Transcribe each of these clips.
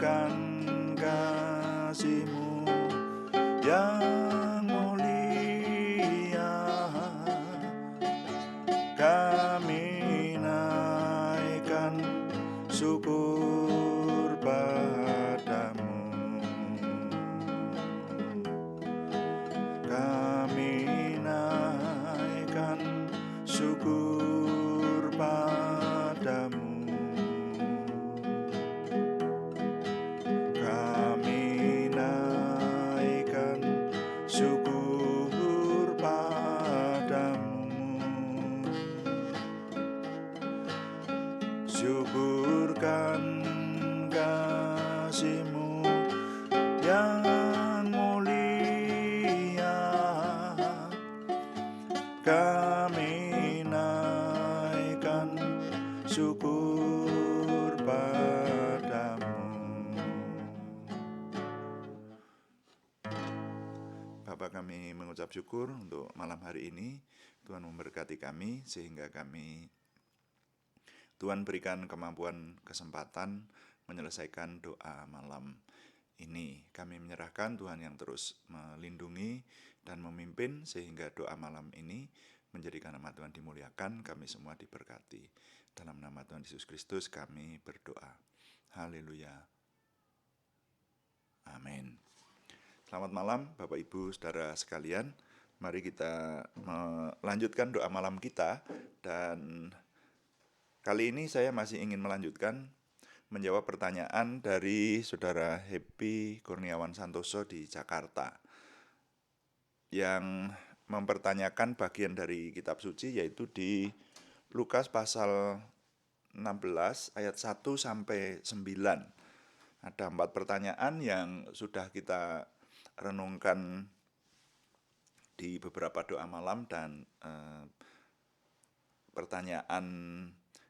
suburkan kasih-Mu yang mulia, kami naikkan syukur padamu. Kami naikkan syukur padamu. Kami naikkan syukur padamu. Syukurkan kasih-Mu yang mulia, kami naikkan syukur padamu. Bapa, kami mengucap syukur untuk malam hari ini. Tuhan memberkati kami sehingga Tuhan berikan kemampuan, kesempatan menyelesaikan doa malam ini. Kami menyerahkan Tuhan yang terus melindungi dan memimpin sehingga doa malam ini menjadikan nama Tuhan dimuliakan, kami semua diberkati. Dalam nama Tuhan Yesus Kristus kami berdoa. Haleluya. Amin. Selamat malam Bapak Ibu Saudara sekalian. Mari kita melanjutkan doa malam kita, dan kali ini saya masih ingin melanjutkan menjawab pertanyaan dari Saudara Happy Kurniawan Santoso di Jakarta yang mempertanyakan bagian dari kitab suci, yaitu di Lukas pasal 16 ayat 1 sampai 9. Ada 4 pertanyaan yang sudah kita renungkan di beberapa doa malam, dan pertanyaan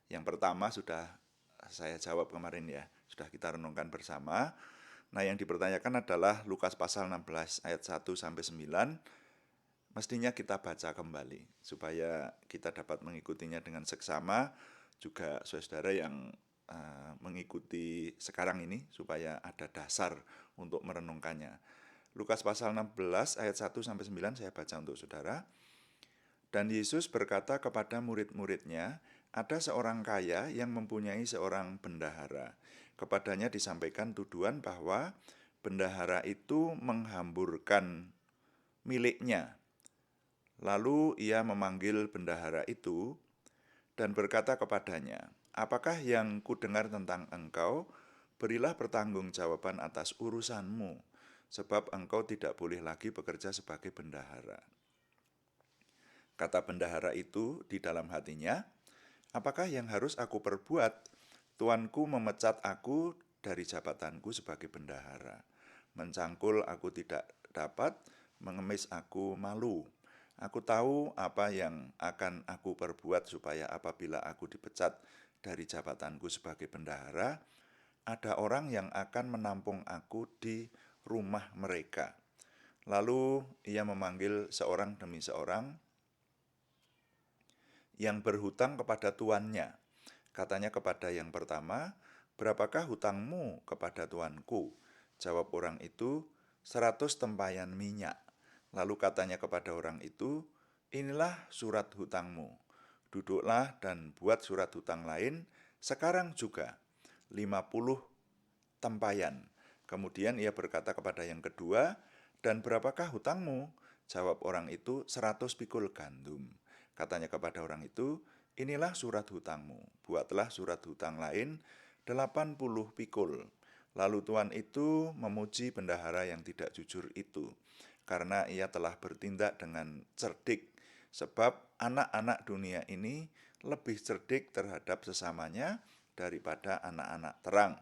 yang pertama sudah saya jawab kemarin ya, sudah kita renungkan bersama. Nah, yang dipertanyakan adalah Lukas pasal 16 ayat 1 sampai 9. Mestinya kita baca kembali supaya kita dapat mengikutinya dengan seksama, juga saudara yang mengikuti sekarang ini supaya ada dasar untuk merenungkannya. Lukas pasal 16 ayat 1 sampai 9 saya baca untuk saudara. Dan Yesus berkata kepada murid-muridnya, ada seorang kaya yang mempunyai seorang bendahara. Kepadanya disampaikan tuduhan bahwa bendahara itu menghamburkan miliknya. Lalu ia memanggil bendahara itu dan berkata kepadanya, apakah yang kudengar tentang engkau? Berilah pertanggungjawaban atas urusanmu, sebab engkau tidak boleh lagi bekerja sebagai bendahara. Kata bendahara itu di dalam hatinya, apakah yang harus aku perbuat? Tuanku memecat aku dari jabatanku sebagai bendahara. Mencangkul aku tidak dapat, mengemis aku malu. Aku tahu apa yang akan aku perbuat supaya apabila aku dipecat dari jabatanku sebagai bendahara, ada orang yang akan menampung aku di rumah mereka. Lalu ia memanggil seorang demi seorang yang berhutang kepada tuannya. Katanya kepada yang pertama, berapakah hutangmu kepada tuanku? Jawab orang itu, 100 tempayan minyak. Lalu katanya kepada orang itu, inilah surat hutangmu. Duduklah dan buat surat hutang lain, sekarang juga 50 tempayan. Kemudian ia berkata kepada yang kedua, dan berapakah hutangmu? Jawab orang itu, 100 pikul gandum. Katanya kepada orang itu, inilah surat hutangmu, buatlah surat hutang lain 80 pikul. Lalu tuan itu memuji bendahara yang tidak jujur itu, karena ia telah bertindak dengan cerdik, sebab anak-anak dunia ini lebih cerdik terhadap sesamanya daripada anak-anak terang.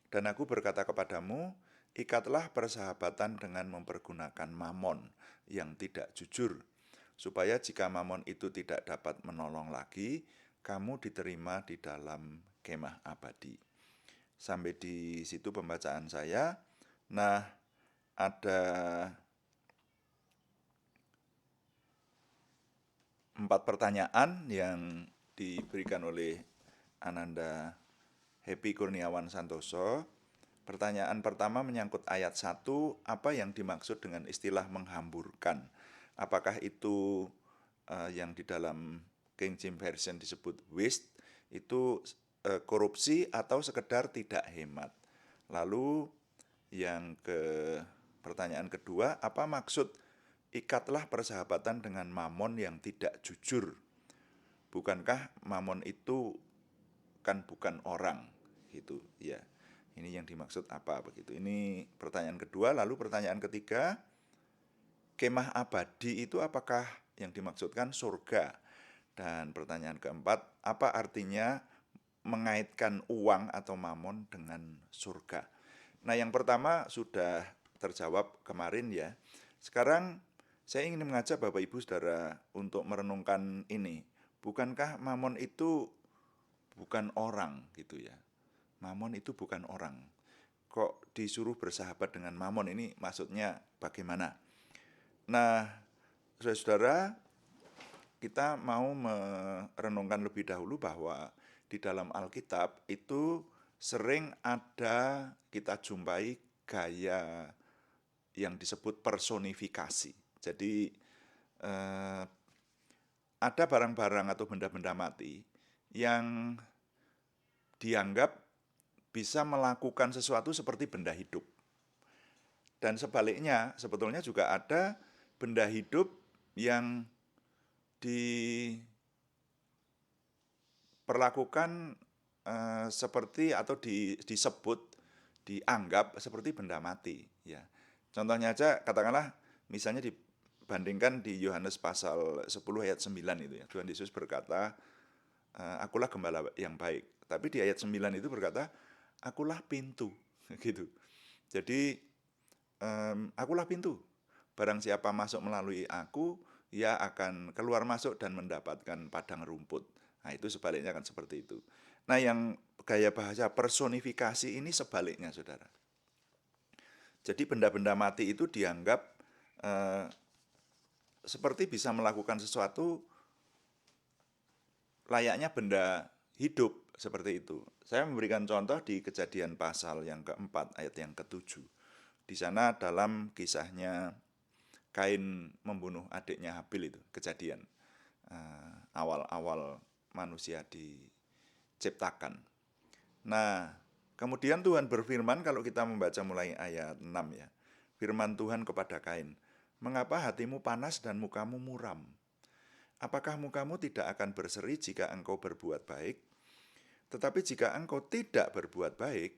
Dan aku berkata kepadamu, ikatlah persahabatan dengan mempergunakan mamon yang tidak jujur, supaya jika mamon itu tidak dapat menolong lagi, kamu diterima di dalam kemah abadi. Sampai di situ pembacaan saya. Nah, ada 4 pertanyaan yang diberikan oleh Ananda Happy Kurniawan Santoso. Pertanyaan pertama menyangkut ayat 1, apa yang dimaksud dengan istilah menghamburkan? Apakah itu yang di dalam King James Version disebut waste, itu korupsi atau sekedar tidak hemat? Lalu yang pertanyaan kedua, apa maksud ikatlah persahabatan dengan mamon yang tidak jujur? Bukankah mamon itu kan bukan orang gitu ya? Ini yang dimaksud apa begitu? Ini pertanyaan kedua. Lalu pertanyaan ketiga, kemah abadi itu apakah yang dimaksudkan surga? Dan pertanyaan keempat, apa artinya mengaitkan uang atau mamon dengan surga? Nah, yang pertama sudah terjawab kemarin ya. Sekarang saya ingin mengajak Bapak Ibu Saudara untuk merenungkan ini. Bukankah mamon itu bukan orang gitu ya? Mamon itu bukan orang. Kok disuruh bersahabat dengan mamon, ini maksudnya bagaimana? Nah, saudara-saudara, kita mau merenungkan lebih dahulu bahwa di dalam Alkitab itu sering ada kita jumpai gaya yang disebut personifikasi. Jadi ada barang-barang atau benda-benda mati yang dianggap bisa melakukan sesuatu seperti benda hidup. Dan sebaliknya, sebetulnya juga ada benda hidup yang diperlakukan seperti atau disebut, dianggap seperti benda mati. Ya. Contohnya aja, katakanlah misalnya dibandingkan di Yohanes pasal 10 ayat 9 itu ya. Tuhan Yesus berkata, akulah gembala yang baik. Tapi di ayat 9 itu berkata, akulah pintu. Gitu. Jadi, akulah pintu. Barang siapa masuk melalui aku, ia akan keluar masuk dan mendapatkan padang rumput. Nah, itu sebaliknya kan seperti itu. Nah, yang gaya bahasa personifikasi ini sebaliknya, saudara. Jadi benda-benda mati itu dianggap seperti bisa melakukan sesuatu layaknya benda hidup, seperti itu. Saya memberikan contoh di Kejadian pasal yang keempat, ayat yang ketujuh. Di sana dalam kisahnya Kain membunuh adiknya Habil itu, Kejadian. Awal-awal manusia diciptakan. Nah, kemudian Tuhan berfirman, kalau kita membaca mulai ayat 6 ya. Firman Tuhan kepada Kain, mengapa hatimu panas dan mukamu muram? Apakah mukamu tidak akan berseri jika engkau berbuat baik? Tetapi jika engkau tidak berbuat baik,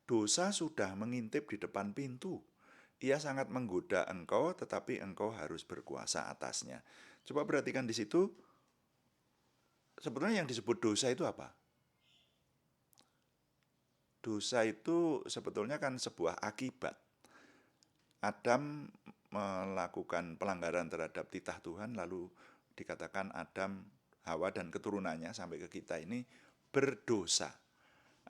dosa sudah mengintip di depan pintu. Ia sangat menggoda engkau, tetapi engkau harus berkuasa atasnya. Coba perhatikan di situ, sebetulnya yang disebut dosa itu apa? Dosa itu sebetulnya kan sebuah akibat. Adam melakukan pelanggaran terhadap titah Tuhan, lalu dikatakan Adam, Hawa, dan keturunannya sampai ke kita ini berdosa.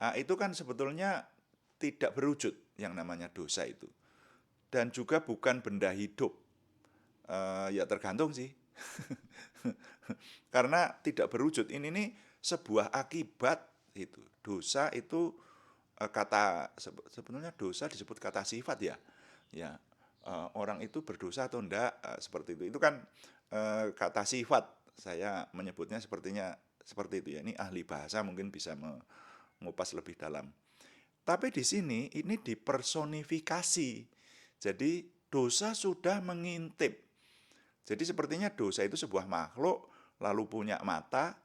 Nah, itu kan sebetulnya tidak berwujud yang namanya dosa itu. Dan juga bukan benda hidup. Ya tergantung sih. Karena tidak berwujud. Ini nih sebuah akibat itu. Dosa itu sebetulnya dosa disebut kata sifat ya. Ya, orang itu berdosa atau enggak seperti itu. Itu kan kata sifat. Saya menyebutnya sepertinya seperti itu ya. Ini ahli bahasa mungkin bisa mengupas lebih dalam. Tapi di sini ini dipersonifikasi. Jadi dosa sudah mengintip. Jadi sepertinya dosa itu sebuah makhluk lalu punya mata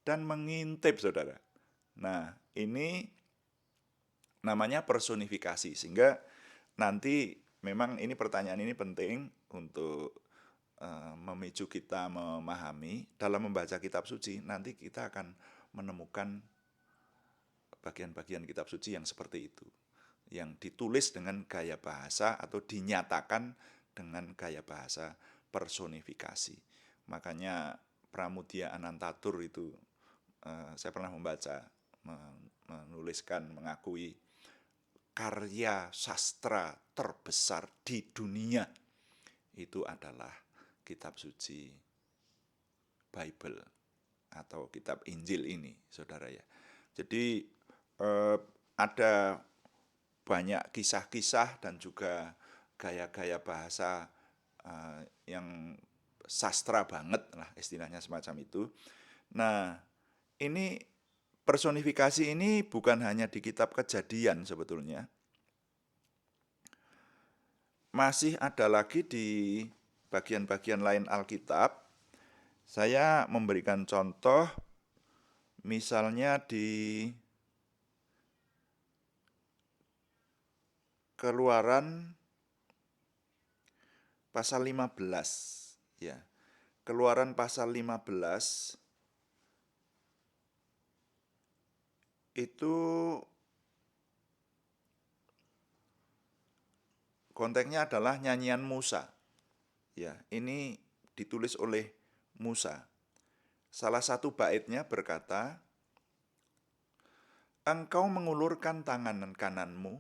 dan mengintip, saudara. Nah, ini namanya personifikasi. Sehingga nanti memang ini pertanyaan ini penting untuk memicu kita memahami. Dalam membaca kitab suci, nanti kita akan menemukan bagian-bagian kitab suci yang seperti itu. Yang ditulis dengan gaya bahasa atau dinyatakan dengan gaya bahasa personifikasi. Makanya Pramudia Anantatur itu saya pernah membaca, menuliskan, mengakui karya sastra terbesar di dunia itu adalah kitab suci Bible atau kitab Injil ini, saudara ya. Jadi ada banyak kisah-kisah dan juga gaya-gaya bahasa yang sastra banget lah istilahnya semacam itu. Nah, ini personifikasi ini bukan hanya di kitab Kejadian sebetulnya. Masih ada lagi di bagian-bagian lain Alkitab. Saya memberikan contoh misalnya di Keluaran pasal 15 ya. Keluaran pasal 15 itu konteksnya adalah nyanyian Musa. Ya, ini ditulis oleh Musa. Salah satu baitnya berkata, "Engkau mengulurkan tangan kananmu,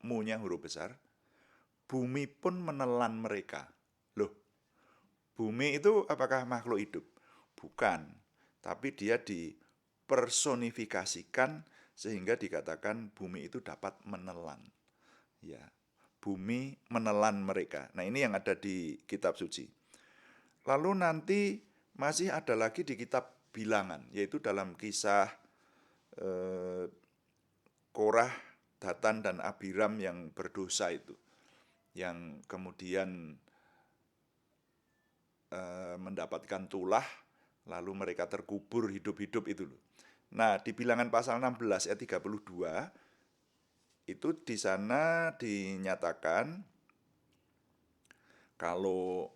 mu-nya huruf besar, bumi pun menelan mereka." Loh, bumi itu apakah makhluk hidup? Bukan, tapi dia dipersonifikasikan sehingga dikatakan bumi itu dapat menelan. Ya, bumi menelan mereka. Nah, ini yang ada di kitab suci. Lalu nanti masih ada lagi di kitab Bilangan, yaitu dalam kisah Korah, Datan, dan Abiram yang berdosa itu, yang kemudian mendapatkan tulah, lalu mereka terkubur hidup-hidup itu loh. Nah, di Bilangan pasal 16 ayat 32, itu di sana dinyatakan kalau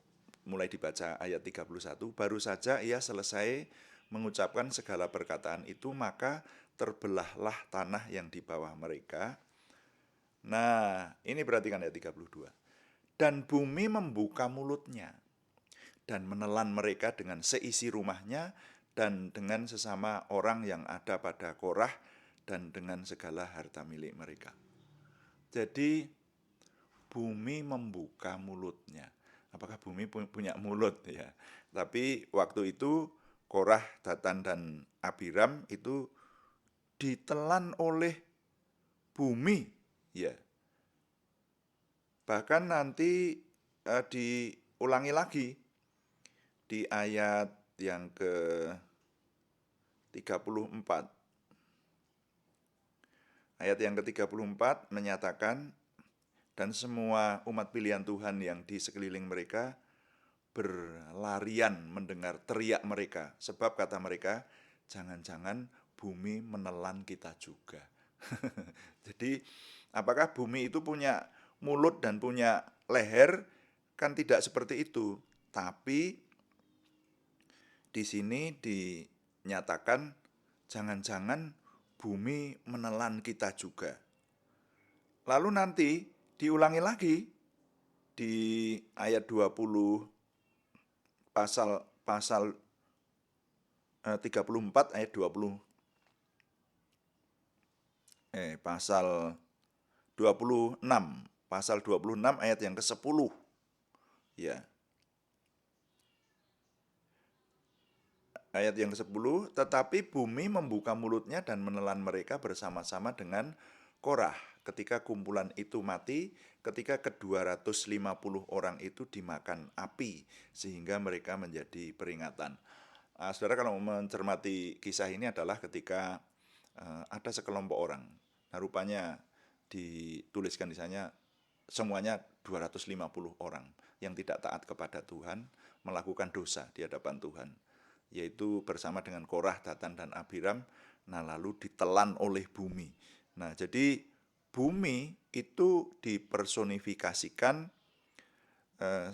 mulai dibaca ayat 31, baru saja ia selesai mengucapkan segala perkataan itu, maka terbelahlah tanah yang di bawah mereka. Nah, ini perhatikan ayat 32. Dan bumi membuka mulutnya dan menelan mereka dengan seisi rumahnya dan dengan sesama orang yang ada pada Korah dan dengan segala harta milik mereka. Jadi bumi membuka mulutnya. Apakah bumi punya mulut ya? Tapi waktu itu Korah, Datan, dan Abiram itu ditelan oleh bumi, ya. Bahkan nanti diulangi lagi di ayat yang ke-34. Ayat yang ke-34 menyatakan, dan semua umat pilihan Tuhan yang di sekeliling mereka berlarian mendengar teriak mereka. Sebab kata mereka, jangan-jangan bumi menelan kita juga. Jadi apakah bumi itu punya mulut dan punya leher? Kan tidak seperti itu. Tapi di sini dinyatakan jangan-jangan bumi menelan kita juga. Lalu nanti diulangi lagi di ayat 20 pasal 34 ayat 20 pasal 26 ayat yang ke-10 ya. Ayat yang ke-10, tetapi bumi membuka mulutnya dan menelan mereka bersama-sama dengan Korah ketika kumpulan itu mati, ketika ke-250 orang itu dimakan api sehingga mereka menjadi peringatan. Saudara kalau mencermati kisah ini adalah ketika ada sekelompok orang. Nah, rupanya dituliskan di sana semuanya 250 orang yang tidak taat kepada Tuhan, melakukan dosa di hadapan Tuhan, yaitu bersama dengan Korah, Datan, dan Abiram. Nah, lalu ditelan oleh bumi. Nah, jadi bumi itu dipersonifikasikan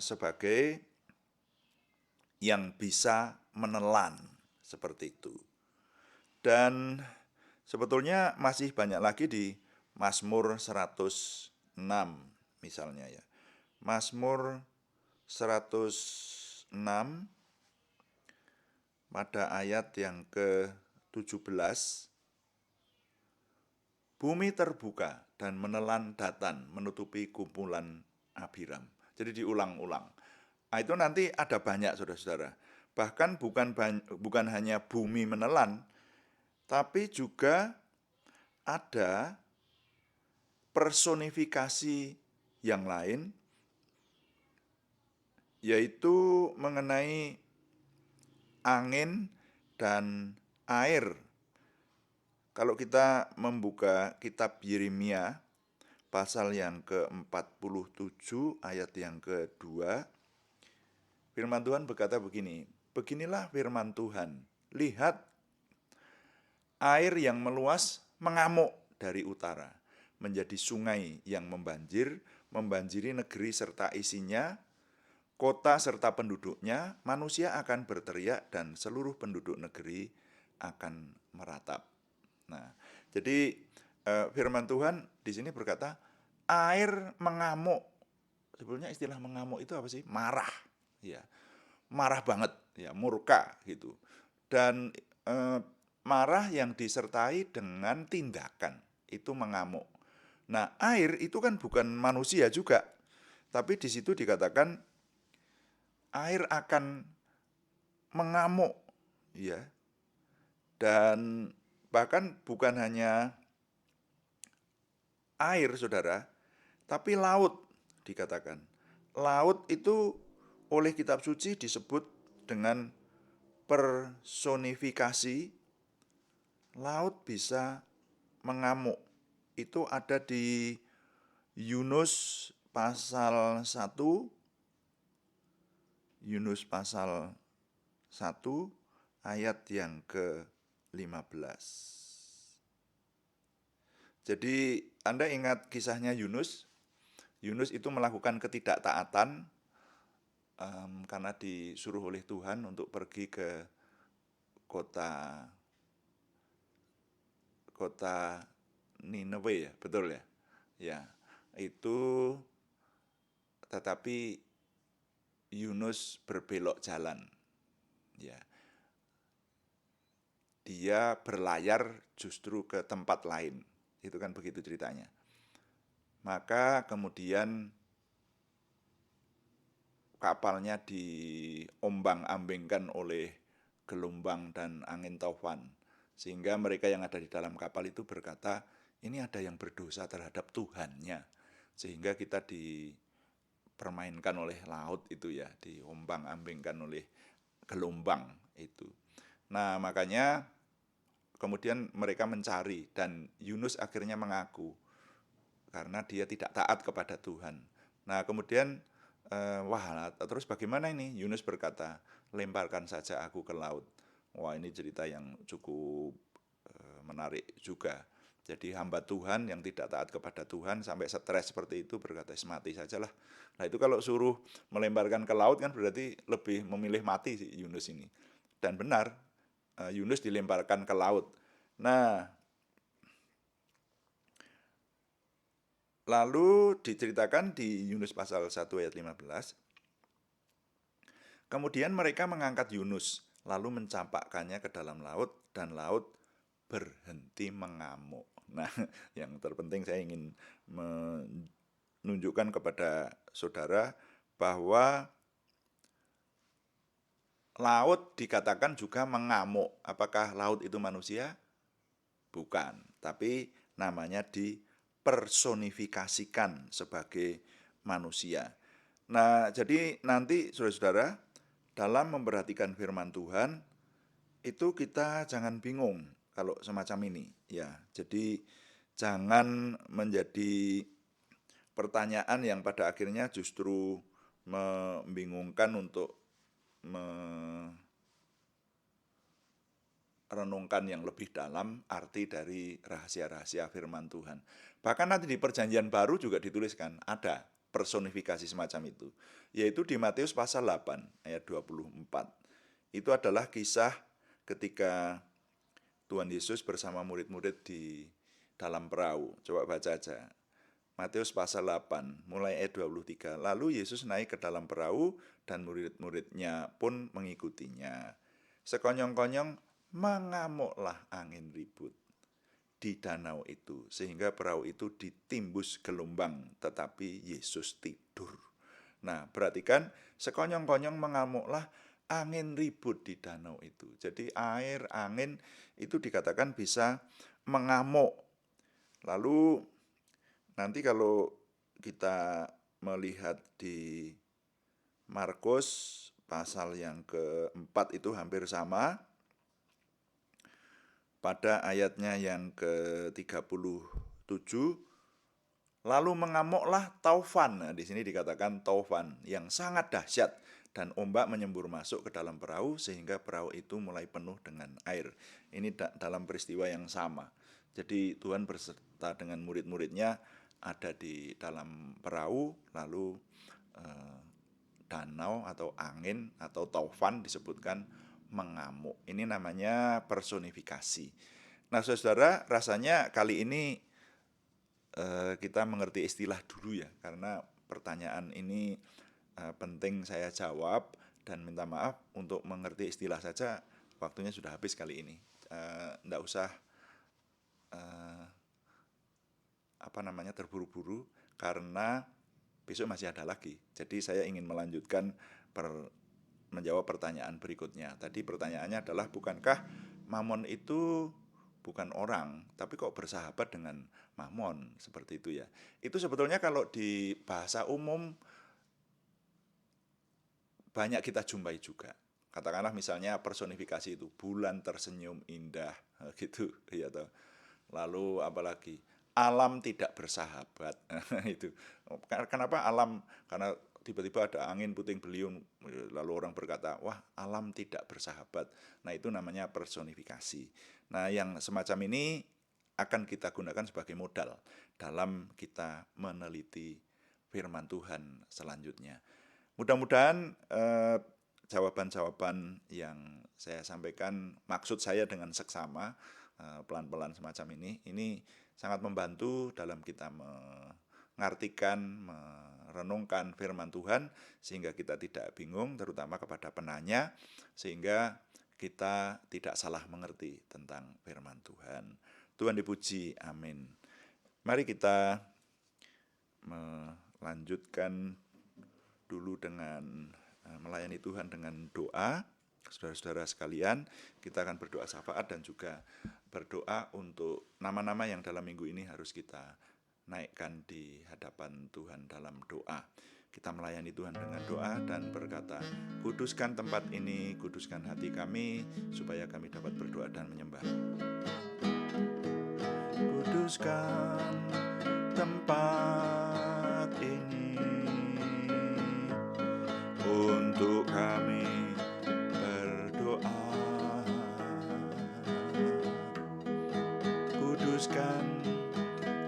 sebagai yang bisa menelan seperti itu. Dan sebetulnya masih banyak lagi di Mazmur 106 misalnya ya. Mazmur 106 pada ayat yang ke-17, bumi terbuka dan menelan Datan, menutupi kumpulan Abiram. Jadi diulang-ulang. Nah, itu nanti ada banyak saudara-saudara. Bahkan bukan hanya bumi menelan, tapi juga ada personifikasi yang lain, yaitu mengenai angin dan air. Kalau kita membuka kitab Yeremia pasal yang ke-47 ayat yang kedua, firman Tuhan berkata begini, beginilah firman Tuhan, lihat air yang meluas mengamuk dari utara, menjadi sungai yang membanjiri negeri serta isinya, kota serta penduduknya, manusia akan berteriak dan seluruh penduduk negeri akan meratap. Nah, jadi firman Tuhan di sini berkata, air mengamuk. Sebetulnya istilah mengamuk itu apa sih? Marah, ya, marah banget, ya, murka gitu. Dan marah yang disertai dengan tindakan itu mengamuk. Nah, air itu kan bukan manusia juga, tapi di situ dikatakan air akan mengamuk, ya. Dan bahkan bukan hanya air, saudara, tapi laut dikatakan. Laut itu oleh kitab suci disebut dengan personifikasi. Laut bisa mengamuk. Itu ada di Yunus pasal 1, Yunus pasal 1 ayat yang ke-15. Jadi Anda ingat kisahnya Yunus? Yunus itu melakukan ketidaktaatan karena disuruh oleh Tuhan untuk pergi ke kota Nineveh, ya, betul ya? Ya, itu tetapi Yunus berbelok jalan. Ya. Dia berlayar justru ke tempat lain. Itu kan begitu ceritanya. Maka kemudian kapalnya diombang-ambingkan oleh gelombang dan angin taufan. Sehingga mereka yang ada di dalam kapal itu berkata, ini ada yang berdosa terhadap Tuhannya. Sehingga kita dipermainkan oleh laut itu, ya, diombang-ambingkan oleh gelombang itu. Nah, makanya kemudian mereka mencari dan Yunus akhirnya mengaku karena dia tidak taat kepada Tuhan. Nah, kemudian wah, terus bagaimana ini? Yunus berkata, lemparkan saja aku ke laut. Wah, ini cerita yang cukup menarik juga. Jadi hamba Tuhan yang tidak taat kepada Tuhan sampai stres seperti itu berkata, mati sajalah. Nah, itu kalau suruh melemparkan ke laut kan berarti lebih memilih mati si Yunus ini. Dan benar, Yunus dilemparkan ke laut. Nah, lalu diceritakan di Yunus pasal 1 ayat 15, kemudian mereka mengangkat Yunus, lalu mencampakkannya ke dalam laut, dan laut berhenti mengamuk. Nah, yang terpenting saya ingin menunjukkan kepada saudara bahwa laut dikatakan juga mengamuk. Apakah laut itu manusia? Bukan, tapi namanya dipersonifikasikan sebagai manusia. Nah, jadi nanti saudara-saudara, dalam memperhatikan firman Tuhan, itu kita jangan bingung kalau semacam ini, ya. Jadi jangan menjadi pertanyaan yang pada akhirnya justru membingungkan untuk renungkan yang lebih dalam arti dari rahasia-rahasia firman Tuhan. Bahkan nanti di perjanjian baru juga dituliskan, ada personifikasi semacam itu. Yaitu di Matius pasal 8 ayat 24. Itu adalah kisah ketika Tuhan Yesus bersama murid-murid di dalam perahu. Coba baca aja. Matius pasal 8 mulai ayat 23. Lalu Yesus naik ke dalam perahu dan murid-muridnya pun mengikutinya. Sekonyong-konyong mengamuklah angin ribut di danau itu, sehingga perahu itu ditimbus gelombang, tetapi Yesus tidur. Nah, perhatikan, sekonyong-konyong mengamuklah angin ribut di danau itu. Jadi air, angin itu dikatakan bisa mengamuk. Lalu nanti kalau kita melihat di Markus pasal yang keempat itu hampir sama. Pada ayatnya yang ke-37, lalu mengamuklah taufan. Nah, di sini dikatakan taufan yang sangat dahsyat, dan ombak menyembur masuk ke dalam perahu sehingga perahu itu mulai penuh dengan air. Ini dalam peristiwa yang sama. Jadi Tuhan berserta dengan murid-muridnya ada di dalam perahu, lalu danau atau angin atau taufan disebutkan mengamuk. Ini namanya personifikasi. Nah, saudara, rasanya kali ini kita mengerti istilah dulu ya, karena pertanyaan ini penting saya jawab, dan minta maaf untuk mengerti istilah saja waktunya sudah habis kali ini. Nggak usah terburu-buru, karena besok masih ada lagi. Jadi saya ingin melanjutkan menjawab pertanyaan berikutnya. Tadi pertanyaannya adalah, bukankah Mamon itu bukan orang, tapi kok bersahabat dengan Mamon, seperti itu ya. Itu sebetulnya kalau di bahasa umum banyak kita jumpai juga. Katakanlah misalnya personifikasi itu, bulan tersenyum indah, gitu ya toh. Lalu apalagi alam tidak bersahabat. Itu. Kenapa alam? Karena tiba-tiba ada angin puting beliung, lalu orang berkata, wah, alam tidak bersahabat. Nah, itu namanya personifikasi. Nah, yang semacam ini akan kita gunakan sebagai modal dalam kita meneliti firman Tuhan selanjutnya. Mudah-mudahan jawaban-jawaban yang saya sampaikan, maksud saya dengan seksama, pelan-pelan semacam ini sangat membantu dalam kita mengartikan, merenungkan firman Tuhan, sehingga kita tidak bingung, terutama kepada penanya, sehingga kita tidak salah mengerti tentang firman Tuhan. Tuhan dipuji, amin. Mari kita melanjutkan dulu dengan melayani Tuhan dengan doa. Saudara-saudara sekalian, kita akan berdoa syafaat dan juga berdoa untuk nama-nama yang dalam minggu ini harus kita naikkan di hadapan Tuhan dalam doa. Kita melayani Tuhan dengan doa dan berkata, kuduskan tempat ini, kuduskan hati kami, supaya kami dapat berdoa dan menyembah. Kuduskan tempat ini untuk kami berdoa. Kuduskan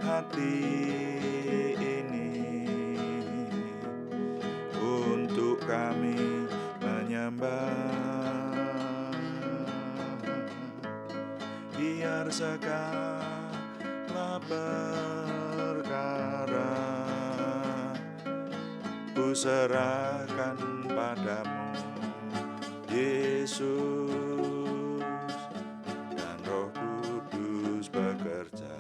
hati ini untuk kami menyembah. Biar segala perkara ku serahkan padamu, Yesus, dan Roh Kudus bekerja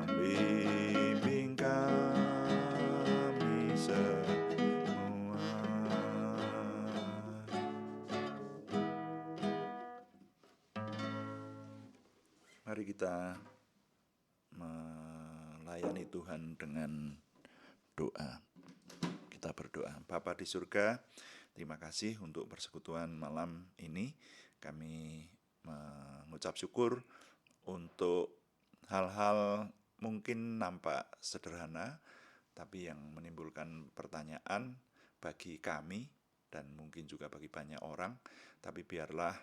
membimbing kami semua. Mari kita melayani Tuhan dengan doa. Kita berdoa. Bapa di surga, terima kasih untuk persekutuan malam ini. Kami mengucap syukur untuk hal-hal mungkin nampak sederhana, tapi yang menimbulkan pertanyaan bagi kami dan mungkin juga bagi banyak orang. Tapi biarlah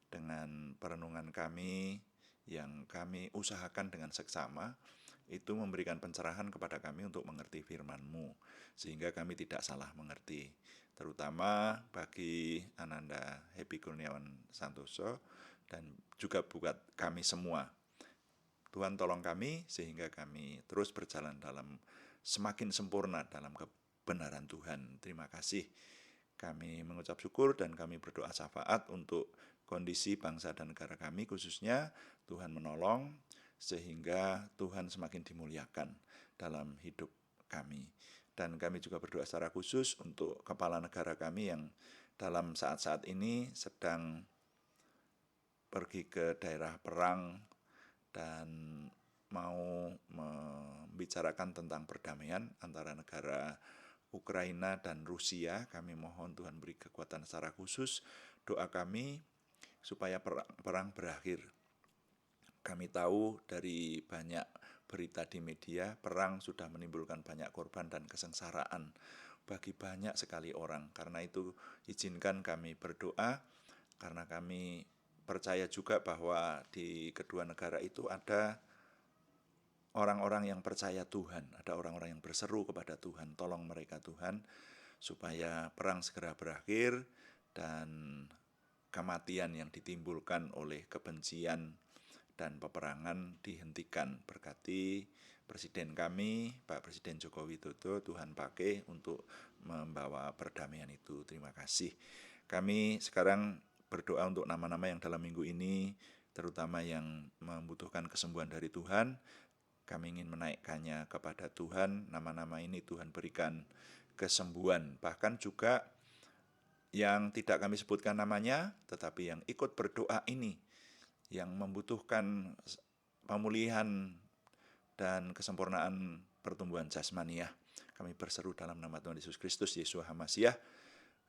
dengan perenungan kami yang kami usahakan dengan seksama, itu memberikan pencerahan kepada kami untuk mengerti firman-Mu, sehingga kami tidak salah mengerti, terutama bagi Ananda Happy Kurniawan Santoso dan juga buat kami semua. Tuhan tolong kami sehingga kami terus berjalan dalam semakin sempurna dalam kebenaran Tuhan. Terima kasih. Kami mengucap syukur dan kami berdoa syafaat untuk kondisi bangsa dan negara kami, khususnya Tuhan menolong sehingga Tuhan semakin dimuliakan dalam hidup kami. Dan kami juga berdoa secara khusus untuk kepala negara kami yang dalam saat-saat ini sedang pergi ke daerah perang dan mau membicarakan tentang perdamaian antara negara Ukraina dan Rusia. Kami mohon Tuhan beri kekuatan secara khusus. Doa kami supaya perang berakhir. Kami tahu dari banyak berita di media, perang sudah menimbulkan banyak korban dan kesengsaraan bagi banyak sekali orang. Karena itu izinkan kami berdoa, karena kami percaya juga bahwa di kedua negara itu ada orang-orang yang percaya Tuhan, ada orang-orang yang berseru kepada Tuhan, tolong mereka Tuhan, supaya perang segera berakhir dan kematian yang ditimbulkan oleh kebencian dan peperangan dihentikan. Berkati Presiden kami, Pak Presiden Joko Widodo, Tuhan pakai untuk membawa perdamaian itu. Terima kasih. Kami sekarang berdoa untuk nama-nama yang dalam minggu ini, terutama yang membutuhkan kesembuhan dari Tuhan. Kami ingin menaikkannya kepada Tuhan. Nama-nama ini Tuhan berikan kesembuhan. Bahkan juga yang tidak kami sebutkan namanya, tetapi yang ikut berdoa ini, yang membutuhkan pemulihan dan kesempurnaan pertumbuhan jasmaniah. Kami berseru dalam nama Tuhan Yesus Kristus, Yeshua HaMasyiah,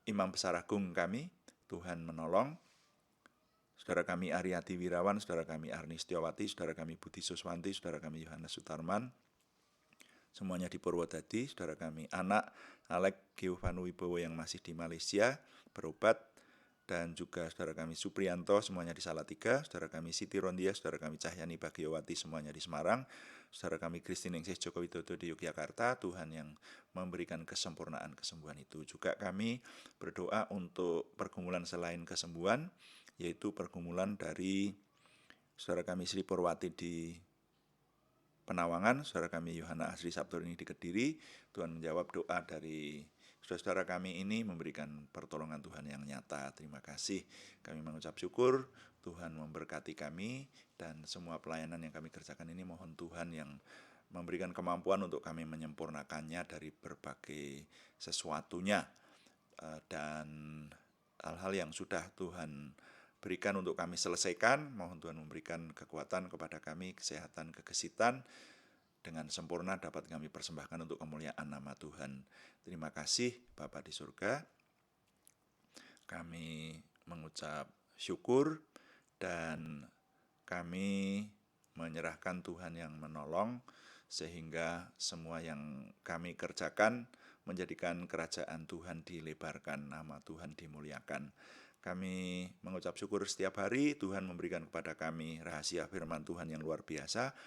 Imam Besar Agung kami, Tuhan menolong. Saudara kami Aryati Wirawan, saudara kami Arni Setiawati, saudara kami Budi Suswanti, saudara kami Yohanes Sutarman, semuanya di Purwodadi, saudara kami anak Alek Giovanni Wibowo yang masih di Malaysia, berobat, dan juga saudara kami Supriyanto, semuanya di Salatiga, saudara kami Siti Rondia, saudara kami Cahyani Bagiawati, semuanya di Semarang, saudara kami Kristiningsih Joko Widodo di Yogyakarta, Tuhan yang memberikan kesempurnaan kesembuhan itu. Juga kami berdoa untuk pergumulan selain kesembuhan, yaitu pergumulan dari saudara kami Sri Purwati di Penawangan, saudara kami Yohana Asri Sabtorini di Kediri. Tuhan menjawab doa dari saudara-saudara kami ini, memberikan pertolongan Tuhan yang nyata. Terima kasih. Kami mengucap syukur, Tuhan memberkati kami, dan semua pelayanan yang kami kerjakan ini mohon Tuhan yang memberikan kemampuan untuk kami menyempurnakannya dari berbagai sesuatunya. Dan hal-hal yang sudah Tuhan berikan untuk kami selesaikan, mohon Tuhan memberikan kekuatan kepada kami, kesehatan, kegesitan, dengan sempurna dapat kami persembahkan untuk kemuliaan nama Tuhan. Terima kasih Bapa di surga. Kami mengucap syukur dan kami menyerahkan Tuhan yang menolong, sehingga semua yang kami kerjakan menjadikan kerajaan Tuhan dilebarkan, nama Tuhan dimuliakan. Kami mengucap syukur setiap hari Tuhan memberikan kepada kami rahasia firman Tuhan yang luar biasa,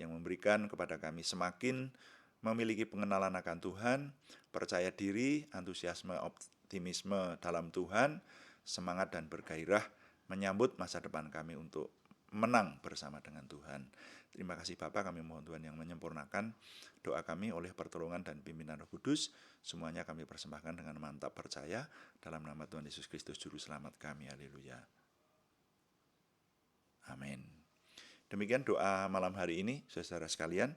yang memberikan kepada kami semakin memiliki pengenalan akan Tuhan, percaya diri, antusiasme, optimisme dalam Tuhan, semangat dan bergairah menyambut masa depan kami untuk menang bersama dengan Tuhan. Terima kasih Bapa, kami mohon Tuhan yang menyempurnakan doa kami oleh pertolongan dan pimpinan Roh Kudus. Semuanya kami persembahkan dengan mantap percaya dalam nama Tuhan Yesus Kristus Juru Selamat kami. Haleluya. Amin. Demikian doa malam hari ini, saudara sekalian.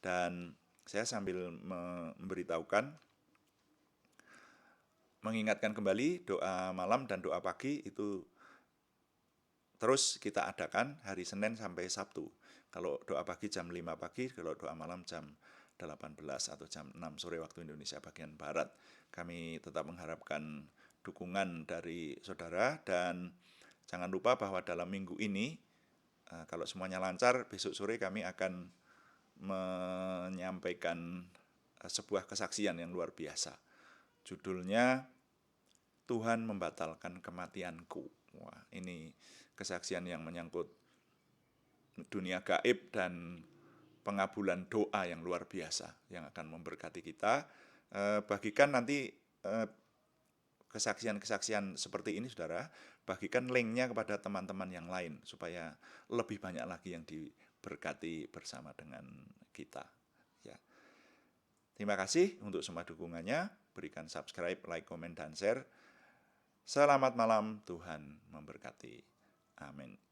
Dan saya sambil memberitahukan, mengingatkan kembali doa malam dan doa pagi itu terus kita adakan hari Senin sampai Sabtu. Kalau doa pagi jam 5 pagi, kalau doa malam jam 18 atau jam 6 sore waktu Indonesia bagian Barat. Kami tetap mengharapkan dukungan dari saudara, dan jangan lupa bahwa dalam minggu ini, kalau semuanya lancar, besok sore kami akan menyampaikan sebuah kesaksian yang luar biasa. Judulnya, Tuhan membatalkan kematianku. Wah, ini kesaksian yang menyangkut dunia gaib dan pengabulan doa yang luar biasa yang akan memberkati kita. Bagikan nanti kesaksian-kesaksian seperti ini, saudara, bagikan linknya kepada teman-teman yang lain supaya lebih banyak lagi yang diberkati bersama dengan kita. Ya. Terima kasih untuk semua dukungannya. Berikan subscribe, like, komen, dan share. Selamat malam, Tuhan memberkati. Amin.